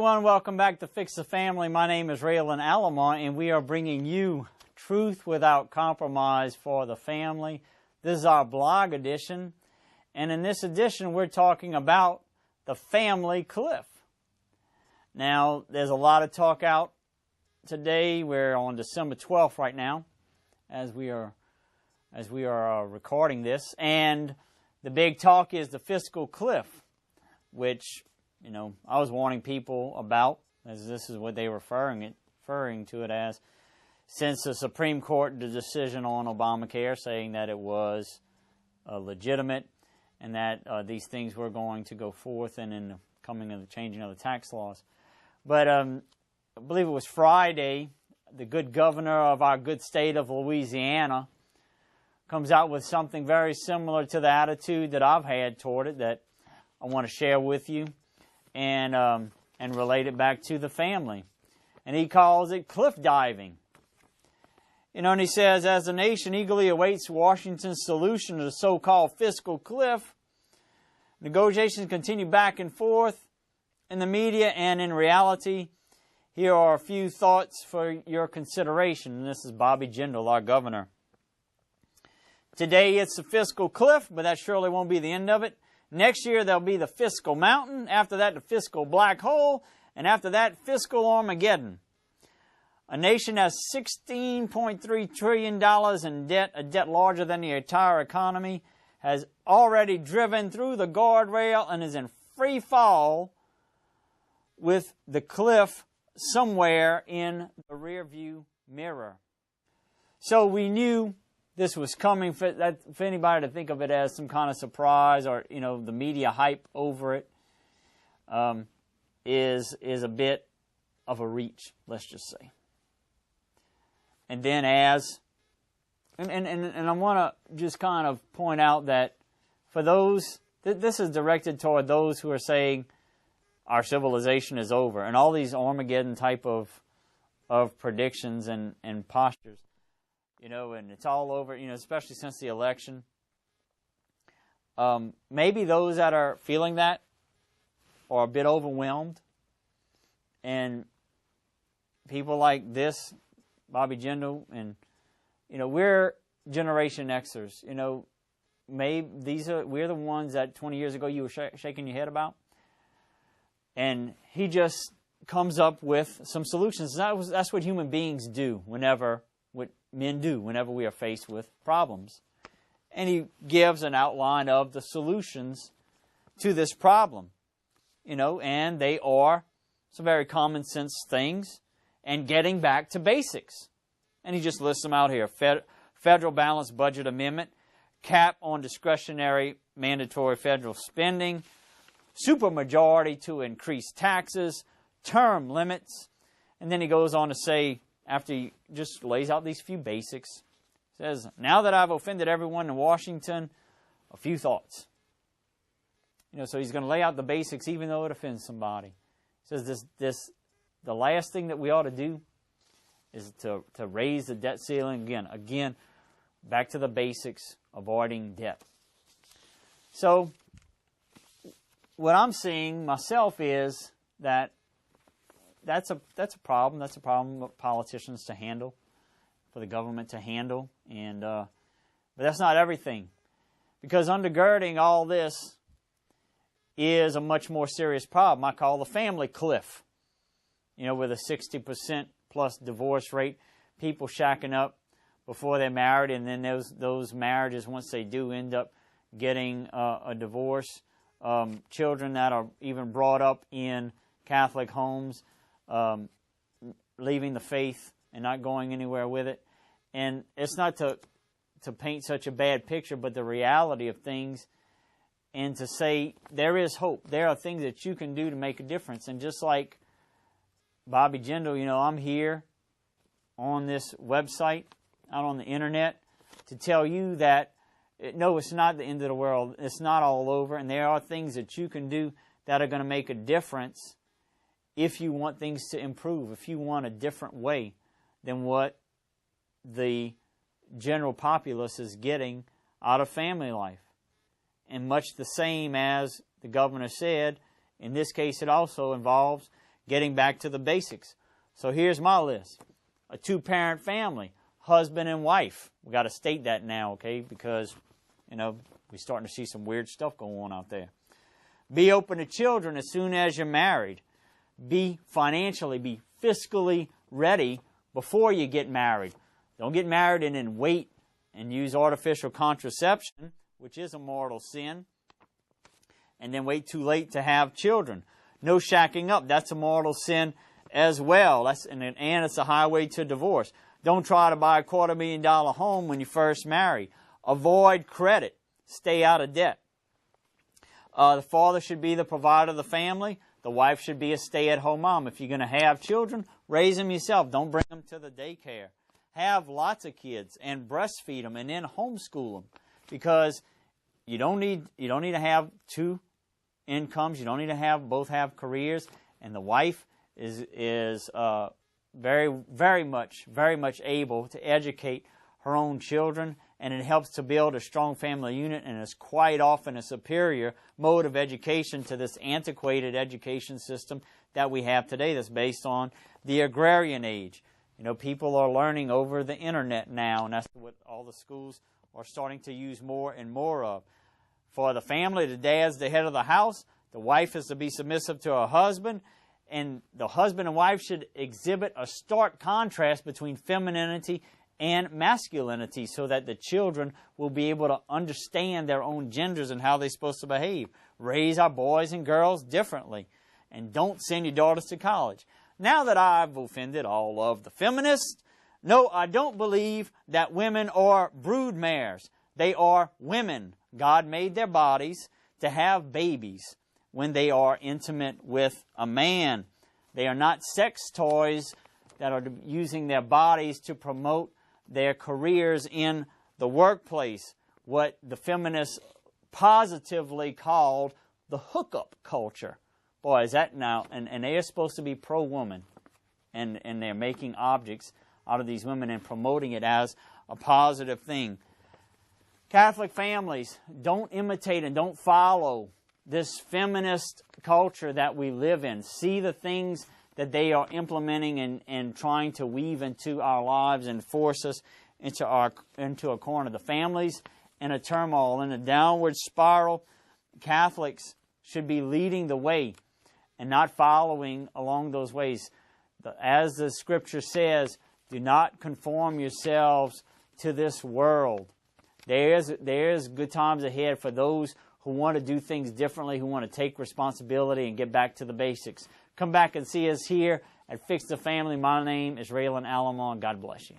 everyone, welcome back to Fix the Family. My name is Raylan Allamont, and we are bringing you truth without compromise for the family. This is our blog edition, and in this edition we're talking about the family cliff. Now, there's a lot of talk out today. We're on December 12th right now as we are recording this, and the big talk is the fiscal cliff, which I was warning people about, as this is what they were referring to it as, since the Supreme Court the decision on Obamacare, saying that it was legitimate and that these things were going to go forth and in the coming of the changing of the tax laws. But I believe it was Friday, the good governor of our good state of Louisiana comes out with something very similar to the attitude that I've had toward it that I want to share with you and relate it back to the family. And he calls it cliff diving. And he says, as the nation eagerly awaits Washington's solution to the so-called fiscal cliff, negotiations continue back and forth in the media and in reality. Here are a few thoughts for your consideration. And this is Bobby Jindal, our governor. Today it's the fiscal cliff, but that surely won't be the end of it. Next year there'll be the fiscal mountain. After that, the fiscal black hole. And after that, fiscal Armageddon. A nation has $16.3 trillion in debt, a debt larger than the entire economy, has already driven through the guardrail and is in free fall with the cliff somewhere in the rearview mirror. So we knew this was coming. For anybody to think of it as some kind of surprise or, the media hype over it is a bit of a reach, let's just say. And then and I want to just kind of point out that for those, this is directed toward those who are saying our civilization is over, and all these Armageddon type of predictions and postures, and it's all over, especially since the election. Maybe those that are feeling that are a bit overwhelmed, and people like this, Bobby Jindal, and we're Generation Xers. Maybe we're the ones that 20 years ago you were shaking your head about, and he just comes up with some solutions. That's what human beings do what men do whenever we are faced with problems, and he gives an outline of the solutions to this problem. And they are some very common sense things. And getting back to basics. And he just lists them out here. Federal Balanced Budget Amendment, cap on discretionary mandatory federal spending, supermajority to increase taxes, term limits. And then he goes on to say, after he just lays out these few basics, says, now that I've offended everyone in Washington, a few thoughts. So he's going to lay out the basics even though it offends somebody. He says the last thing that we ought to do is to raise the debt ceiling again, back to the basics, avoiding debt. So what I'm seeing myself is that that's a problem. That's a problem for politicians to handle, for the government to handle, but that's not everything, because undergirding all this is a much more serious problem I call the family cliff. With a 60% plus divorce rate, people shacking up before they're married, and then those marriages, once they do end up getting a divorce, children that are even brought up in Catholic homes, leaving the faith and not going anywhere with it. And it's not to paint such a bad picture, but the reality of things, and to say there is hope. There are things that you can do to make a difference. And just like Bobby Jindal, I'm here on this website, out on the internet, to tell you that, no, it's not the end of the world. It's not all over. And there are things that you can do that are going to make a difference if you want things to improve, if you want a different way than what the general populace is getting out of family life. And much the same as the governor said, in this case it also involves getting back to the basics. So here's my list. A two-parent family, husband and wife. We got to state that now, okay, because, you know, we're starting to see some weird stuff going on out there. Be open to children as soon as you're married. Be fiscally ready before you get married. Don't get married and then wait and use artificial contraception, which is a mortal sin, and then wait too late to have children. No shacking up. That's a mortal sin as well. And it's a highway to divorce. Don't try to buy a $250,000 home when you first marry. Avoid credit. Stay out of debt. The father should be the provider of the family. The wife should be a stay-at-home mom. If you're going to have children, raise them yourself. Don't bring them to the daycare. Have lots of kids and breastfeed them and then homeschool them, because you don't need to have two incomes. You don't need to both have careers, and the wife is very much able to educate her own children, and it helps to build a strong family unit, and is quite often a superior mode of education to this antiquated education system that we have today that's based on the agrarian age. You know, people are learning over the internet now, and that's what all the schools are starting to use more and more of. For the family, the dad's the head of the house. The wife is to be submissive to her husband, and the husband and wife should exhibit a stark contrast between femininity and masculinity, so that the children will be able to understand their own genders and how they're supposed to behave. Raise our boys and girls differently, and don't send your daughters to college. Now that I've offended all of the feminists, no, I don't believe that women are brood mares. They are women. God made their bodies to have babies when they are intimate with a man. They are not sex toys that are using their bodies to promote their careers in the workplace, what the feminists positively called the hookup culture. Boy, is that now, and they are supposed to be pro-woman, and they're making objects out of these women and promoting it as a positive thing. Catholic families, don't imitate and don't follow this feminist culture that we live in. See the things that they are implementing and trying to weave into our lives and force us into a corner. The families in a turmoil, in a downward spiral. Catholics should be leading the way and not following along those ways. As the Scripture says, do not conform yourselves to this world. There's good times ahead for those who want to do things differently, who want to take responsibility and get back to the basics. Come back and see us here at Fix the Family. My name is Raylan Alamon. God bless you.